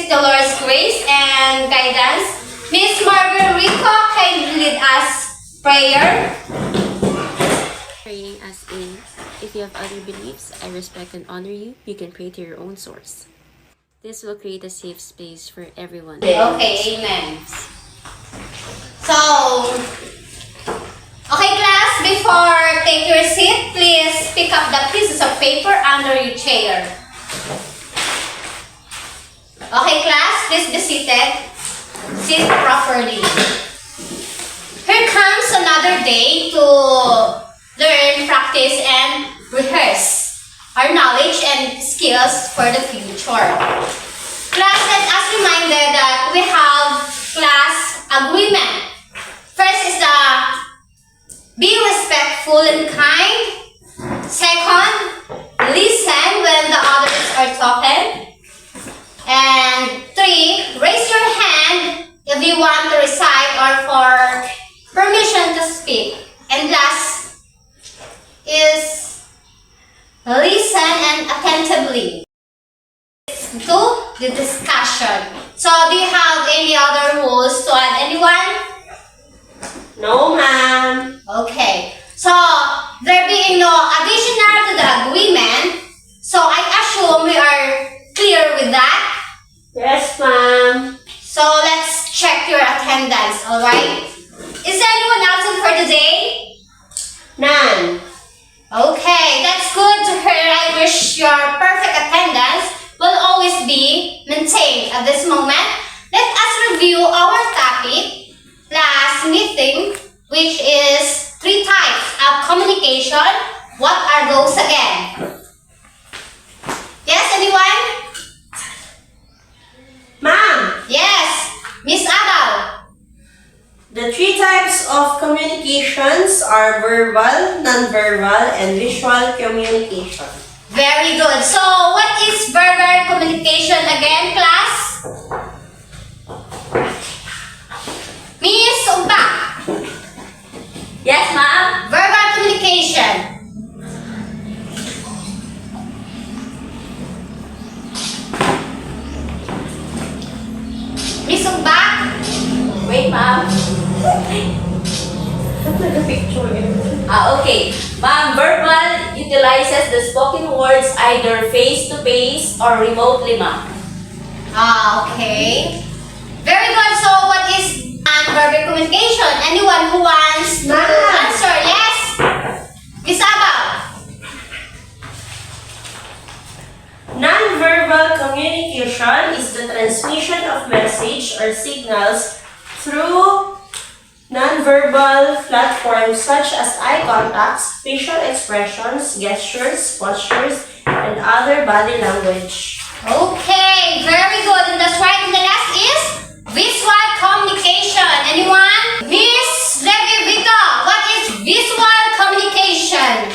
is the Lord's grace and guidance. Miss Margarita, can you lead us prayer? Praying as is, if you have other beliefs, I respect and honor you. You can pray to your own source. This will create a safe space for everyone. Okay, amen. So, okay class, before take your seat, please pick up the pieces of paper under your chair. Okay class, please be seated. Sit properly. Here comes another day to learn, practice, and rehearse our knowledge and skills for the future. Class, let us reminded that we have class agreement. First is the be respectful and kind. Second, listen when the others are talking. And 3, raise your hand if you want to recite or for permission to speak. And last is listen and attentively. Let's do the discussion. So, do you have any other rules to add? Anyone? No, ma'am. Okay. So, there being no additional to the agreement, so I assume we are clear with that. Yes, ma'am. So, let's check your attendance, alright? Is there anyone absent for today? None. Okay, that's good to hear. I wish your perfect attendance will always be maintained at this moment. Let us review our topic last meeting, which is 3 types of communication. What are those again? Yes, anyone? Ma'am, Yes, Miss Abel. the 3 types of communications are verbal, non-verbal, and visual communication. Very good. So, what is verbal communication again, class? Miss Umpa. Yes, ma'am. Verbal communication. Miss Umpa. Wait, ma'am. Okay. Ma'am, verbal utilizes the spoken words either face-to-face or remotely, ma'am. Okay. Very good. So, what is non-verbal communication? Anyone who wants to answer? Yes? Miss Abel. Non-verbal communication is the transmission of message or signals through non-verbal platforms such as eye contacts, facial expressions, gestures, postures, and other body language. Okay, very good. And that's right. And the last is visual communication. Anyone? Miss Levi Vito, what is visual communication?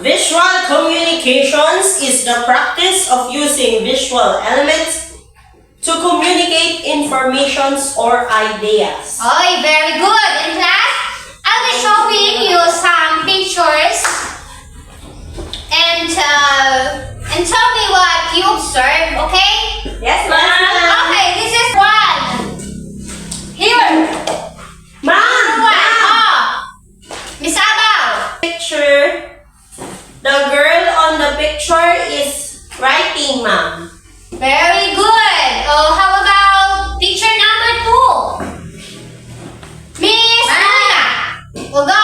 Visual communications is the practice of using visual elements to communicate informations or ideas. Oh, very good. In class, I'll be showing you some pictures and tell me what you observe, okay? Yes, ma'am. Okay, this is one. Here. Ma'am! One. Oh. Miss Abel. Picture. The girl on the picture is writing, ma'am. Very good. Oh, how about picture number 2? Miss Nina. We'll go.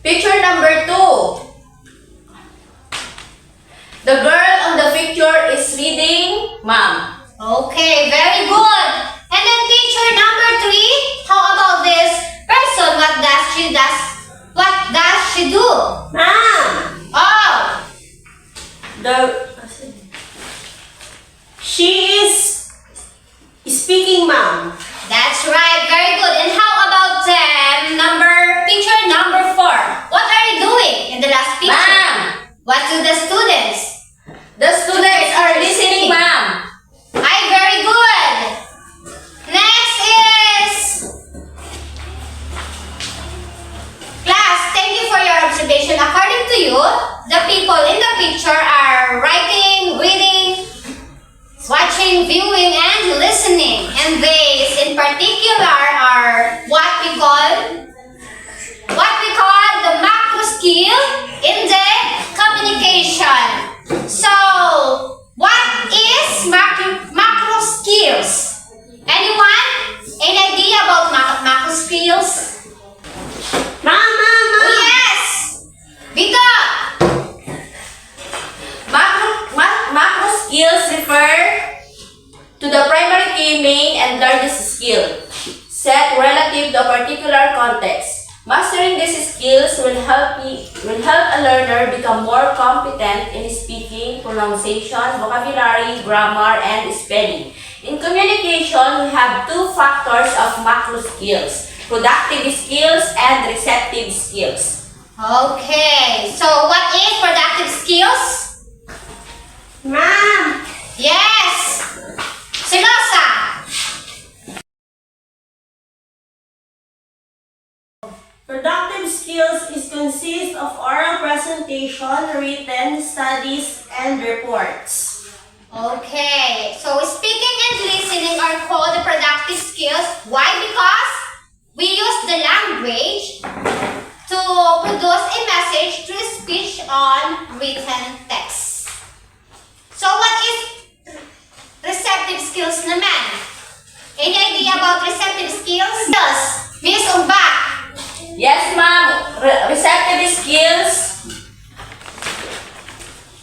Picture number 2. The girl on the picture is reading, ma'am. Okay, very good. And then picture number 3. How about this person? What does she do? Ma'am! Oh, She is speaking, ma'am. that's right. Very good. And how about picture number 4? What are you doing in the last picture? Ma'am, What do the students? the students are listening, ma'am. Hi, very good. Next is class. Thank you for your observation. According to you, the people in the picture are writing, reading, watching reading, viewing, and listening. And these in particular are what we call the macro skill in the communication. So, what is macro skills? Anyone? Any idea about macro skills? Mama! Yes! Vito! Macro skills refer to the primary key, main, and largest skill set relative to a particular context. Mastering these skills will help a learner become more competent in speaking, pronunciation, vocabulary, grammar, and spelling. In communication, we have two factors of macro skills: productive skills and receptive skills. Okay, so what is productive skills? Ma'am! Yes! Silosa! Productive skills consist of oral presentation, written, studies, and reports. Okay, so speaking and listening are called the productive skills. Why? Because we use the language to produce a message through speech on written text. So what is receptive skills naman? Any idea about receptive skills? Yes, Miss Umba. Yes, ma'am. Receptive skills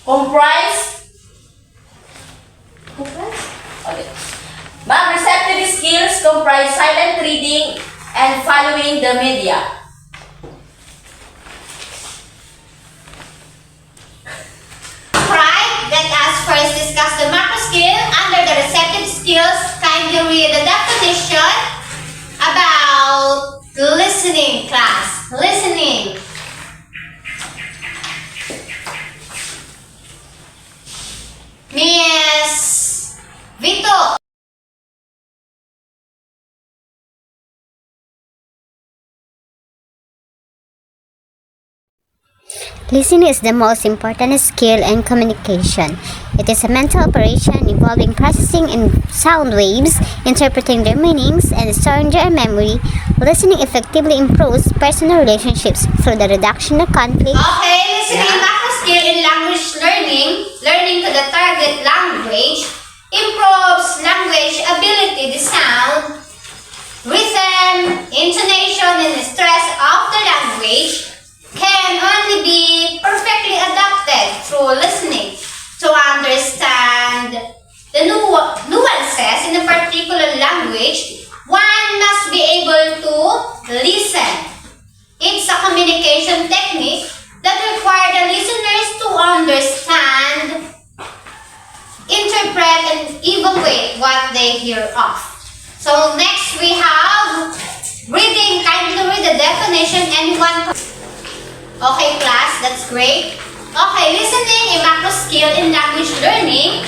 comprise. Okay. Ma'am, receptive skills comprise silent reading and following the media. Right, let us first discuss the macro skill. Under the receptive skills, kindly read the definition about listening, class. Listening. Miss Vito. Listening is the most important skill in communication. It is a mental operation involving processing in sound waves, interpreting their meanings, and storing their memory. Listening effectively improves personal relationships through the reduction of conflict. Okay, listening macro skill in language learning. Learning to the target language improves language ability, the sound, rhythm, intonation, and the stress of the language can only be perfectly adapted through listening. To understand the nuances in a particular language, one must be able to listen. It's a communication technique that requires the listeners to understand, interpret, and evaluate what they hear of. So next we have reading. Kindly read the definition. Anyone? Okay, class, that's great. Okay, listening, a macro skill in language learning.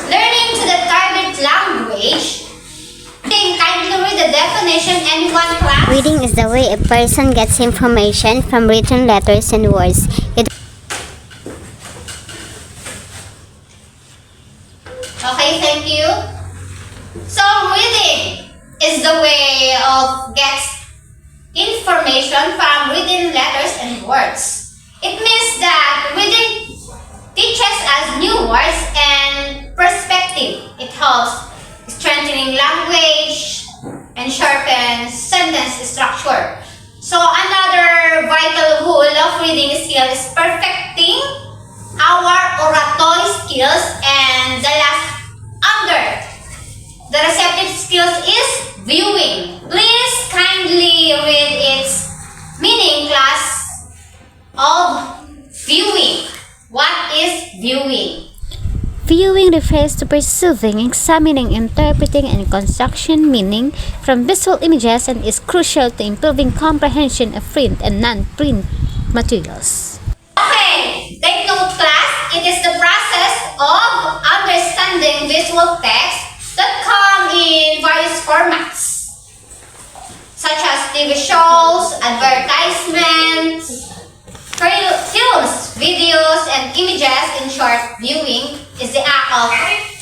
Learning to the target language. Kindly read the definition. Anyone, class? Reading is the way a person gets information from written letters and words. Okay, thank you. So, reading is the way of gets information from written letters and words. It means that reading teaches us new words and perspective. It helps strengthening language and sharpens sentence structure. So another vital rule of reading skill is perfecting our oratory skills, and the last under the receptive skills is viewing. Please kindly read its meaning, class, of viewing. What is viewing? Viewing refers to perceiving, examining, interpreting, and construction meaning from visual images and is crucial to improving comprehension of print and non-print materials. Okay, take note, class. It is the process of understanding visual text that come in various formats, such as TV shows, advertisements, films, videos, and images. In short, viewing is the act of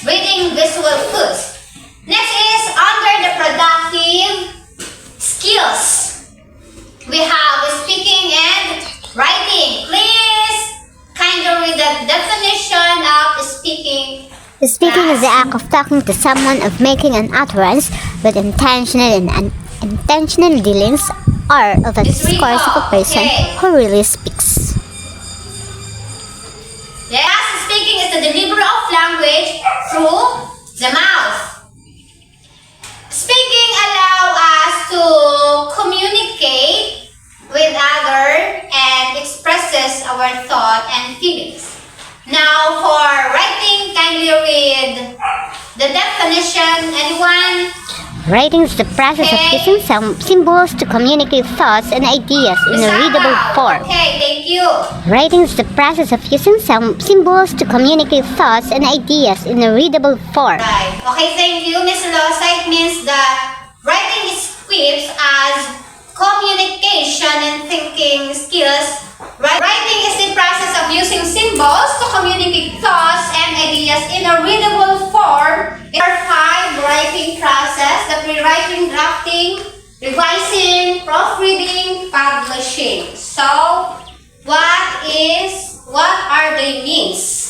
reading visual cues. Next is under the productive skills. We have speaking and writing. Please kindly read the definition of speaking. Speaking is the act of talking to someone, of making an utterance with intentional and unintentional dealings, or of the discourse of a person who really speaks. Yes, speaking is the delivery of language through the mouth. Speaking allows us to communicate with others and expresses our thought and feelings. Now for writing, kindly read the definition. Anyone? Writing is the process of using some symbols to communicate thoughts and ideas in a readable form. Okay, thank you. Writing is the process of using some symbols to communicate thoughts and ideas in a readable form. Right. Okay, thank you, Ms. Losa. It means that writing equips as communication and thinking skills. Writing is the process of using symbols to communicate thoughts and ideas in a readable form. There are 5 writing process: the pre-writing, drafting, revising, proofreading, publishing. So, what are they means?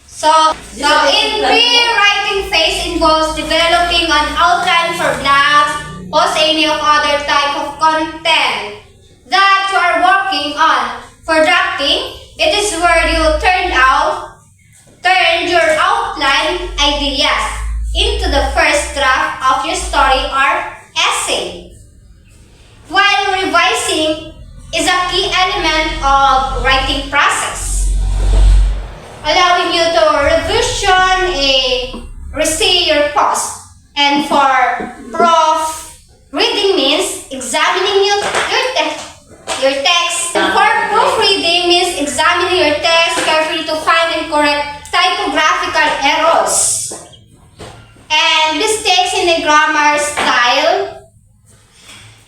So in pre-writing phase involves developing an outline for blogs, post any of other type of content that you are working on. For drafting, it is where you turn your outline ideas into the first draft of your story or essay. While revising is a key element of writing process, allowing you to receive your post. And for proofreading means examining your text. And for proofreading means examining your text carefully to find and correct typographical errors and mistakes in the grammar, style,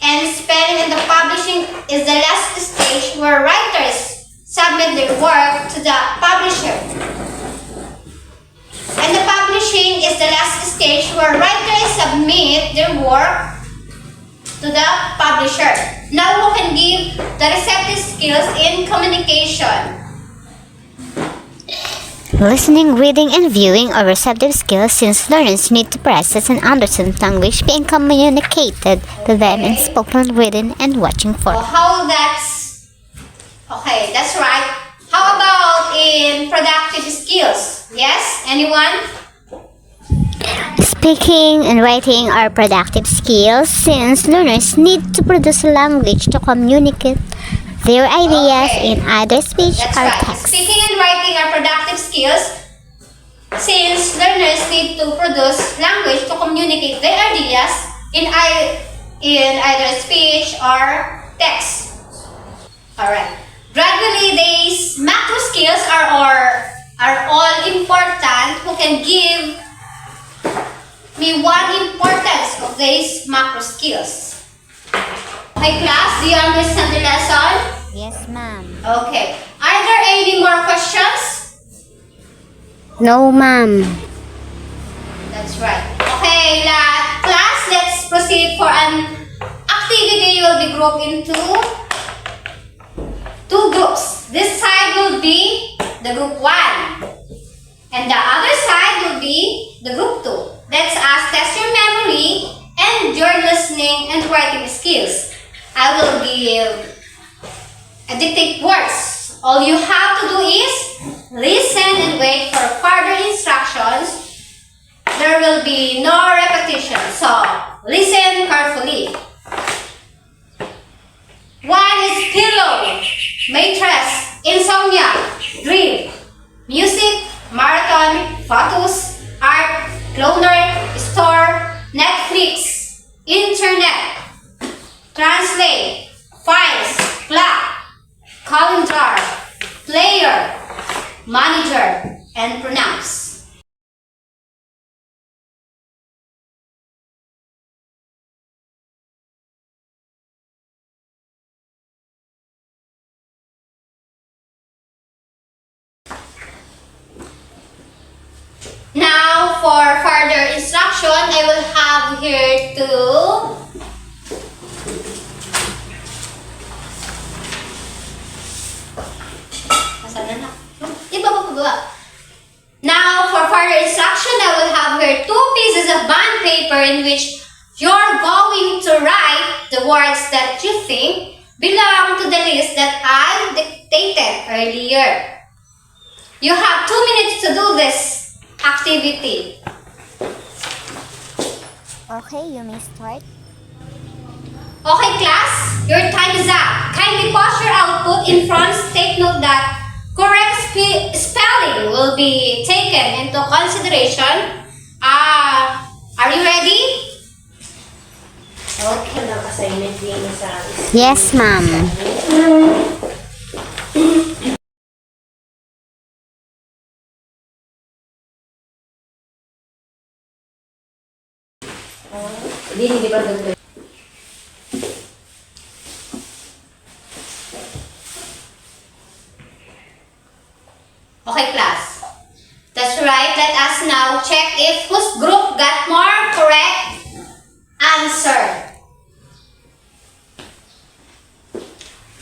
and spelling. And the publishing is the last stage where writers submit their work to the publisher. And the publishing is the last stage where writers submit their work to the publisher. Now who can give the receptive skills in communication? Listening, reading, and viewing are receptive skills since learners need to process and understand language being communicated to them in spoken, written, and watching form. Okay, that's right. How about in productive skills? Yes? Anyone? Speaking and writing are productive skills since learners need to produce language to communicate their ideas in either speech That's or right. text. Speaking and writing are productive skills since learners need to produce language to communicate their ideas in either speech or text. Alright. Gradually, these macro skills are all important. Who can give me one importance of these macro skills? Okay, class, do you understand the lesson? Yes, ma'am. Okay. Are there any more questions? No, ma'am. That's right. Okay, class, let's proceed for an activity. You will be grouped into 2 groups. This side will be the group 1. And the other side will be the group 2. Let's test your memory and your listening and writing skills. I will give a dictate words. All you have to do is listen and wait for further instructions. There will be no repetition, so listen carefully. 1 is pillow, mattress, insomnia, dream, music, marathon, photos, art, cloner, store, Netflix, internet, translate, files, clock, calendar, player, manager, and pronounce. Now, to Now, for further instruction, I will have here 2 pieces of bond paper in which you're going to write the words that you think belong to the list that I dictated earlier. You have 2 minutes to do this activity. Okay, you may start. Okay, class, your time is up. Kindly pause your output in front. Take note that correct spelling will be taken into consideration. Are you ready? Okay lang assignment din sa Yes, ma'am. Hindi pa doon. Okay, class. That's right. Let us now check if whose group got more correct answer.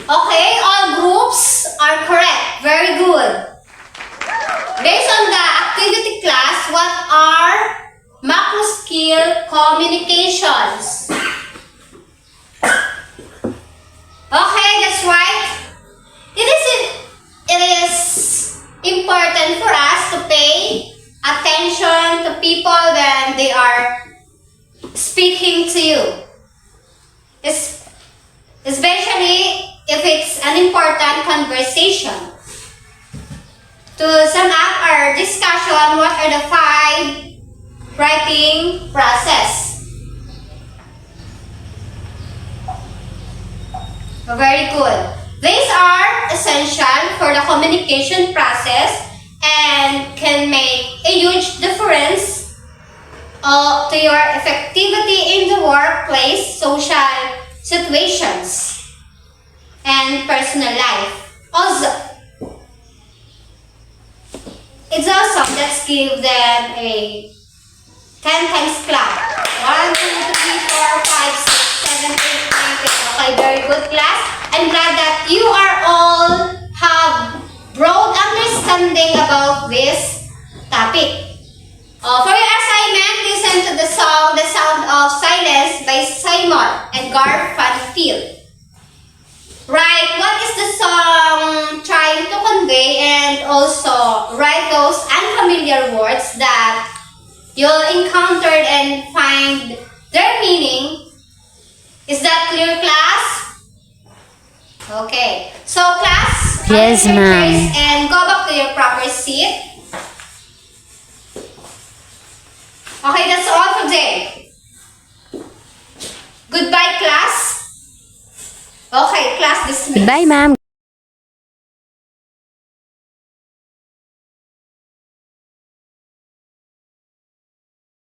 Okay, all groups are correct. Very good. Based on the activity class, what are macro skill communications? Okay, that's right. It is important for us to pay attention to people when they are speaking to you. Especially if it's an important conversation. To sum up our discussion, what are the 5 writing process? Very good. These are essential for the communication process and can make a huge difference to your effectivity in the workplace, social situations, and personal life. Also, it's awesome. Let's give them a 10 times clap. 1, 2, 3, 4, 5, 6, 7, 8, 9, 10. Okay, very good, class. I'm glad that you are all have broad understanding about this topic. For your assignment, listen to the song "The Sound of Silence" by Simon and Garfunkel. Write what is the song trying to convey and also write those unfamiliar words that you'll encounter and find their meaning. Is that clear, class? Okay. So, class, Yes, other ma'am. teachers, and go back to your proper seat. Okay, that's all for today. Goodbye, class. Okay, class dismissed. Goodbye, ma'am.